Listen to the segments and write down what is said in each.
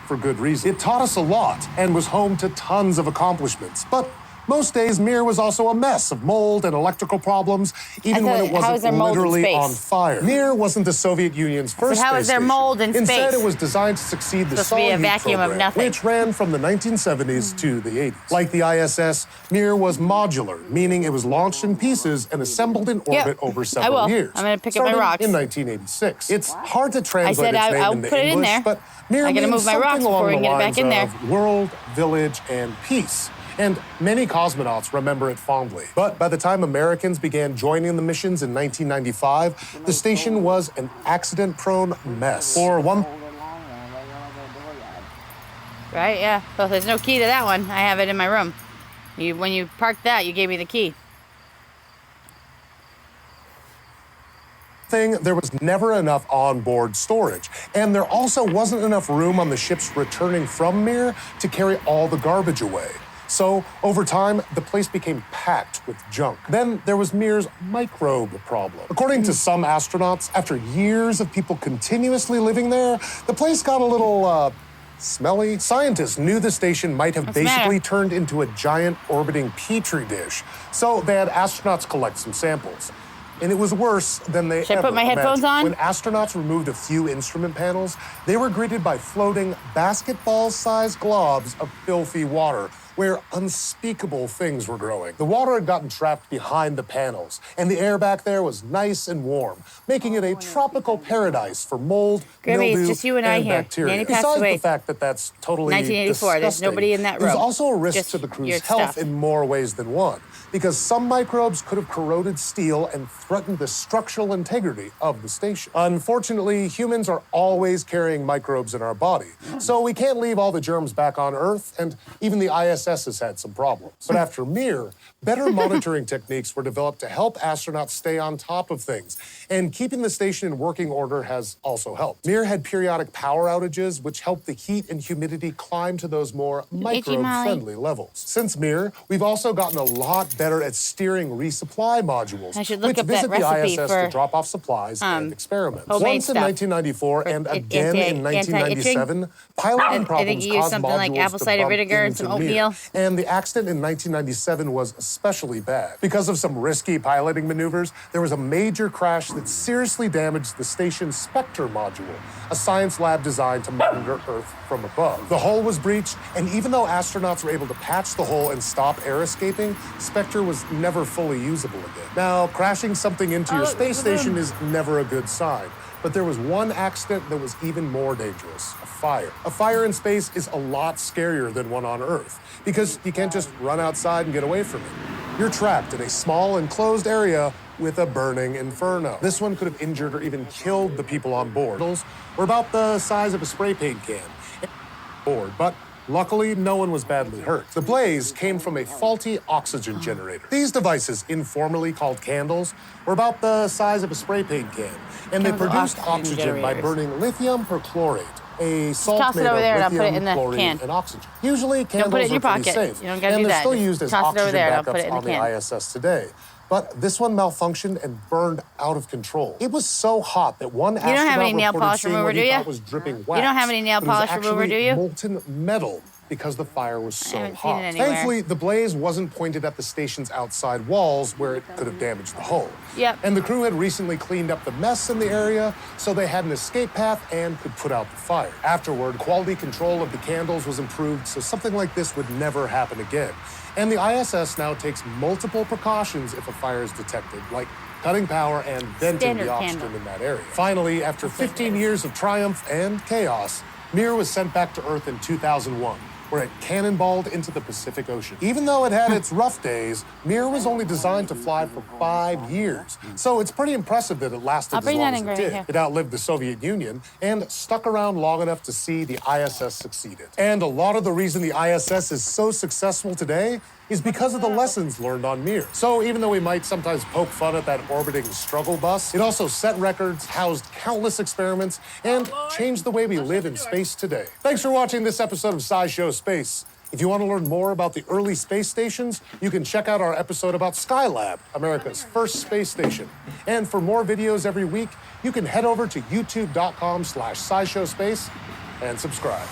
for good reason. It taught us a lot and was home to tons of accomplishments, but most days, Mir was also a mess of mold and electrical problems, even when it wasn't literally on fire. Mir wasn't the Soviet Union's first space station. How is there mold in space? Instead, it was designed to succeed the solid heat program, which ran from the 1970s to the 80s. Like the ISS, Mir was modular, meaning it was launched in pieces and assembled in orbit over several years. I'm going to pick up my rocks. In 1986. It's hard to translate its name into English, but Mir means something along the lines of world, village, and peace. And many cosmonauts remember it fondly. But by the time Americans began joining the missions in 1995, the station was an accident-prone mess. Right, yeah. Well, there's no key to that one. I have it in my room. When you parked that, you gave me the key. There was never enough onboard storage. And there also wasn't enough room on the ships returning from Mir to carry all the garbage away. So, over time, the place became packed with junk. Then there was Mir's microbe problem. According to some astronauts, after years of people continuously living there, the place got a little, smelly. Scientists knew the station might have basically turned into a giant orbiting petri dish. So they had astronauts collect some samples. And it was worse than they Should I put my headphones on? When astronauts removed a few instrument panels, they were greeted by floating basketball-sized globs of filthy water, where unspeakable things were growing. The water had gotten trapped behind the panels, and the air back there was nice and warm, making it a tropical paradise for mold, mildew, just you and I here. bacteria. Nanny passed Besides away. the fact that that's totally 1984. There's nobody in that room. There's also a risk to the crew's health in more ways than one, because some microbes could have corroded steel and threatened the structural integrity of the station. Unfortunately, humans are always carrying microbes in our body, so we can't leave all the germs back on Earth, and even the ISS has had some problems. But after Mir, better monitoring techniques were developed to help astronauts stay on top of things, and keeping the station in working order has also helped. Mir had periodic power outages, which helped the heat and humidity climb to those more microbe-friendly levels. Since Mir, we've also gotten a lot better at steering resupply modules, which visit the ISS to drop off supplies and experiments. Once in 1994 and again in 1997, piloting problems caused modules to bump into Mir. And the accident in 1997 was especially bad. Because of some risky piloting maneuvers, there was a major crash that seriously damaged the station's Spectre module, a science lab designed to monitor Earth from above. The hull was breached, and even though astronauts were able to patch the hole and stop air escaping, Spectre was never fully usable again. Now, crashing something into your space station is never a good sign. But there was one accident that was even more dangerous, a fire. A fire in space is a lot scarier than one on Earth, because you can't just run outside and get away from it. You're trapped in a small enclosed area with a burning inferno. This one could have injured or even killed the people on board. Were about the size of a spray paint can. But luckily, no one was badly hurt. The blaze came from a faulty oxygen generator. These devices, informally called candles, were about the size of a spray paint can, and they produced oxygen by burning lithium perchlorate, a salt made of lithium, chlorine, and oxygen. Usually, candles are pretty safe, and they're still used as oxygen backups on the ISS today. But this one malfunctioned and burned out of control. It was so hot that one astronaut reported seeing what he thought was dripping wax. You don't have any nail polish remover, do you? Molten metal, because the fire was so hot. Thankfully, the blaze wasn't pointed at the station's outside walls where it could have damaged the hull. And the crew had recently cleaned up the mess in the area, so they had an escape path and could put out the fire. Afterward, quality control of the candles was improved, so something like this would never happen again. And the ISS now takes multiple precautions if a fire is detected, like cutting power and venting the oxygen in that area. Finally, after 15 years of triumph and chaos, Mir was sent back to Earth in 2001, where it cannonballed into the Pacific Ocean. Even though it had its rough days, Mir was only designed to fly for 5 years. So it's pretty impressive that it lasted as long as it did. It outlived the Soviet Union and stuck around long enough to see the ISS succeeded. And a lot of the reason the ISS is so successful today is because of the lessons learned on Mir. So even though we might sometimes poke fun at that orbiting struggle bus, it also set records, housed countless experiments, and changed the way we live in space today. Thanks for watching this episode of SciShow Space. If you want to learn more about the early space stations, you can check out our episode about Skylab, America's first space station. And for more videos every week, you can head over to youtube.com/SciShowSpace and subscribe.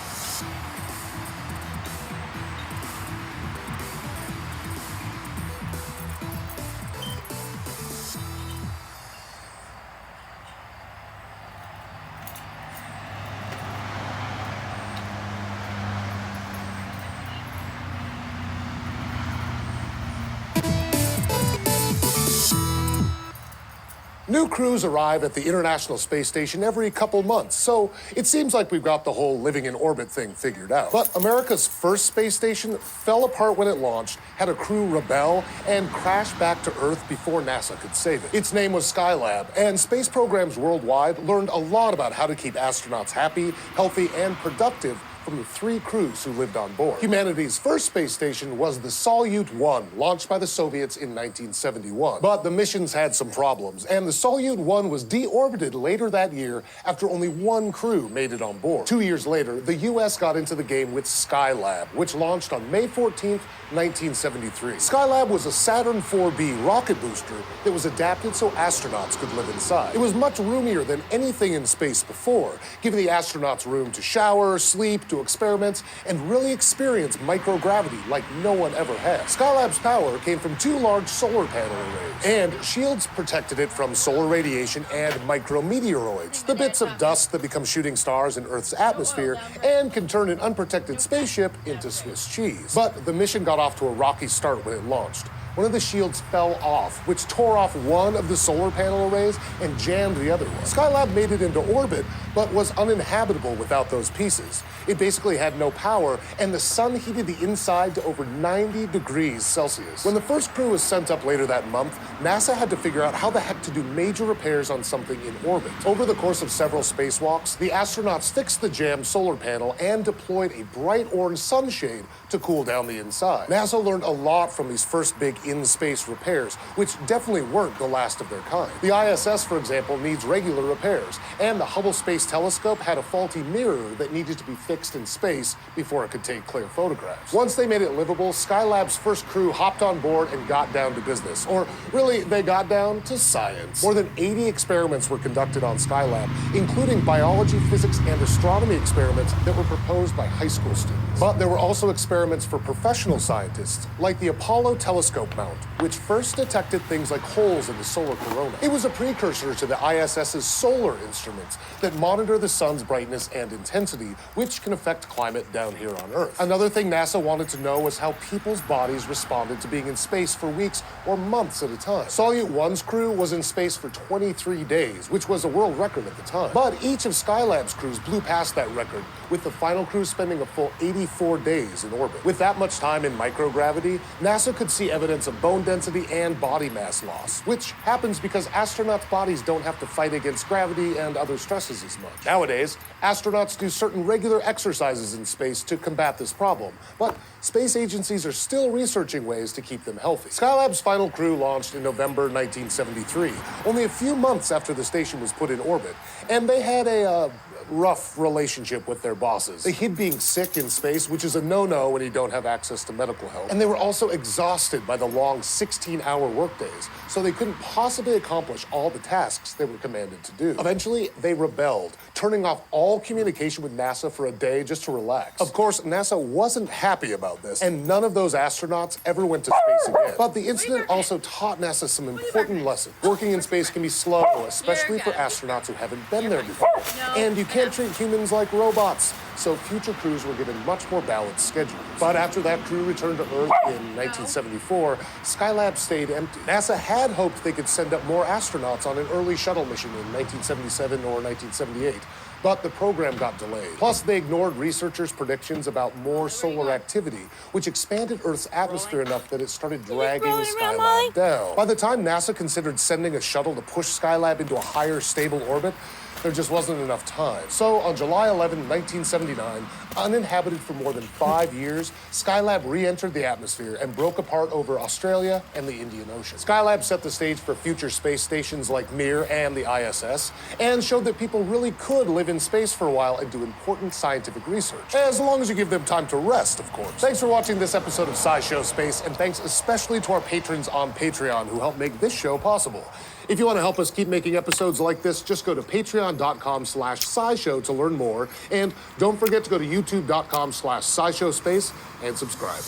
New crews arrive at the International Space Station every couple months, so it seems like we've got the whole living in orbit thing figured out. But America's first space station fell apart when it launched, had a crew rebel, and crashed back to Earth before NASA could save it. Its name was Skylab, and space programs worldwide learned a lot about how to keep astronauts happy, healthy, and productive from the 3 crews who lived on board. Humanity's first space station was the Salyut 1, launched by the Soviets in 1971. But the missions had some problems, and the Salyut 1 was deorbited later that year after only 1 crew made it on board. 2 years later, the US got into the game with Skylab, which launched on May 14th, 1973. Skylab was a Saturn 4B rocket booster that was adapted so astronauts could live inside. It was much roomier than anything in space before, giving the astronauts room to shower, sleep, do experiments, and really experience microgravity like no one ever had. Skylab's power came from 2 large solar panel arrays, and shields protected it from solar radiation and micrometeoroids, the bits of dust that become shooting stars in Earth's atmosphere and can turn an unprotected spaceship into Swiss cheese. But the mission got off to a rocky start when it launched. One of the shields fell off, which tore off one of the solar panel arrays and jammed the other one. Skylab made it into orbit, but was uninhabitable without those pieces. It basically had no power, and the sun heated the inside to over 90 degrees Celsius. When the first crew was sent up later that month, NASA had to figure out how the heck to do major repairs on something in orbit. Over the course of several spacewalks, the astronauts fixed the jammed solar panel and deployed a bright orange sunshade to cool down the inside. NASA learned a lot from these first big in-space repairs, which definitely weren't the last of their kind. The ISS, for example, needs regular repairs, and the Hubble Space Telescope had a faulty mirror that needed to be fixed in space before it could take clear photographs. Once they made it livable, Skylab's first crew hopped on board and got down to business. Or really, they got down to science. More than 80 experiments were conducted on Skylab, including biology, physics, and astronomy experiments that were proposed by high school students. But there were also experiments for professional scientists, like the Apollo telescope mount, which first detected things like holes in the solar corona. It was a precursor to the ISS's solar instruments that monitor the sun's brightness and intensity, which can affect climate down here on Earth. Another thing NASA wanted to know was how people's bodies responded to being in space for weeks or months at a time. Salyut 1's crew was in space for 23 days, which was a world record at the time. But each of Skylab's crews blew past that record, with the final crew spending a full 84 days in orbit. With that much time in microgravity, NASA could see evidence of bone density and body mass loss, which happens because astronauts' bodies don't have to fight against gravity and other stresses as much. Nowadays, astronauts do certain regular exercises in space to combat this problem, but space agencies are still researching ways to keep them healthy. Skylab's final crew launched in November 1973, only a few months after the station was put in orbit, and they had a rough relationship with their bosses. They hid being sick in space, which is a no-no when you don't have access to medical help. And they were also exhausted by the long 16-hour workdays, so they couldn't possibly accomplish all the tasks they were commanded to do. Eventually, they rebelled, turning off all communication with NASA for a day just to relax. Of course, NASA wasn't happy about this, and none of those astronauts ever went to space again. But the incident also taught NASA some important lessons. Working in space can be slow, especially for astronauts who haven't been there before. And you can't treat humans like robots, so future crews were given much more balanced schedules. But after that crew returned to Earth in 1974, Skylab stayed empty. NASA had hoped they could send up more astronauts on an early shuttle mission in 1977 or 1978, but the program got delayed. Plus, they ignored researchers' predictions about more solar activity, which expanded Earth's atmosphere enough that it started dragging Skylab down. By the time NASA considered sending a shuttle to push Skylab into a higher, stable orbit, there just wasn't enough time. So on July 11, 1979, uninhabited for more than 5 years, Skylab re-entered the atmosphere and broke apart over Australia and the Indian Ocean. Skylab set the stage for future space stations like Mir and the ISS, and showed that people really could live in space for a while and do important scientific research. As long as you give them time to rest, of course. Thanks for watching this episode of SciShow Space, and thanks especially to our patrons on Patreon who help make this show possible. If you want to help us keep making episodes like this, just go to patreon.com/scishow to learn more. And don't forget to go to youtube.com/scishow and subscribe.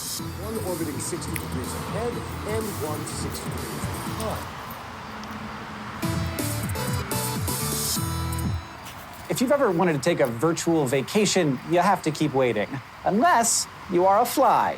One orbiting 60 degrees ahead and one 60 degrees behind. If you've ever wanted to take a virtual vacation, you have to keep waiting. Unless you are a fly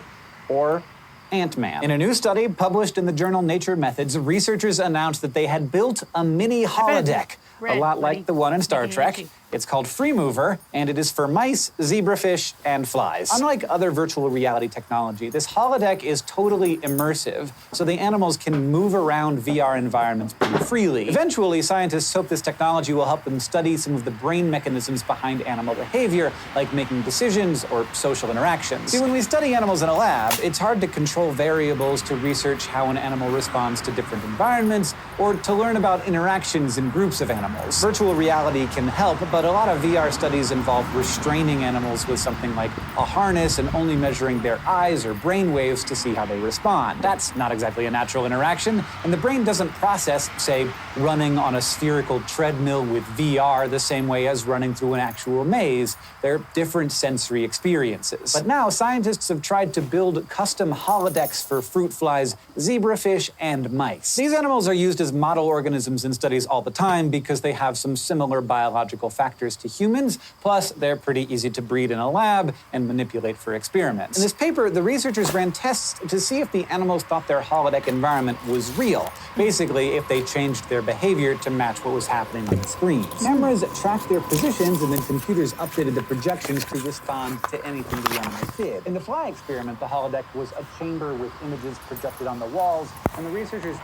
or Ant-Man. In a new study published in the journal Nature Methods, researchers announced that they had built a mini holodeck, a lot like the one in Star Trek. It's called Freemover, and it is for mice, zebrafish, and flies. Unlike other virtual reality technology, this holodeck is totally immersive, so the animals can move around VR environments pretty freely. Eventually, scientists hope this technology will help them study some of the brain mechanisms behind animal behavior, like making decisions or social interactions. See, when we study animals in a lab, it's hard to control variables to research how an animal responds to different environments, or to learn about interactions in groups of animals. Virtual reality can help, but a lot of VR studies involve restraining animals with something like a harness and only measuring their eyes or brain waves to see how they respond. That's not exactly a natural interaction, and the brain doesn't process, say, running on a spherical treadmill with VR the same way as running through an actual maze. They're different sensory experiences. But now scientists have tried to build custom holodecks for fruit flies, zebrafish, and mice. These animals are used as model organisms in studies all the time because they have some similar biological factors to humans, plus they're pretty easy to breed in a lab and manipulate for experiments. In this paper, the researchers ran tests to see if the animals thought their holodeck environment was real. Basically, if they changed their behavior to match what was happening on the screens. Cameras tracked their positions, and then computers updated the projections to respond to anything the animals did. In the fly experiment, the holodeck was a chamber with images projected on the walls, and the researchers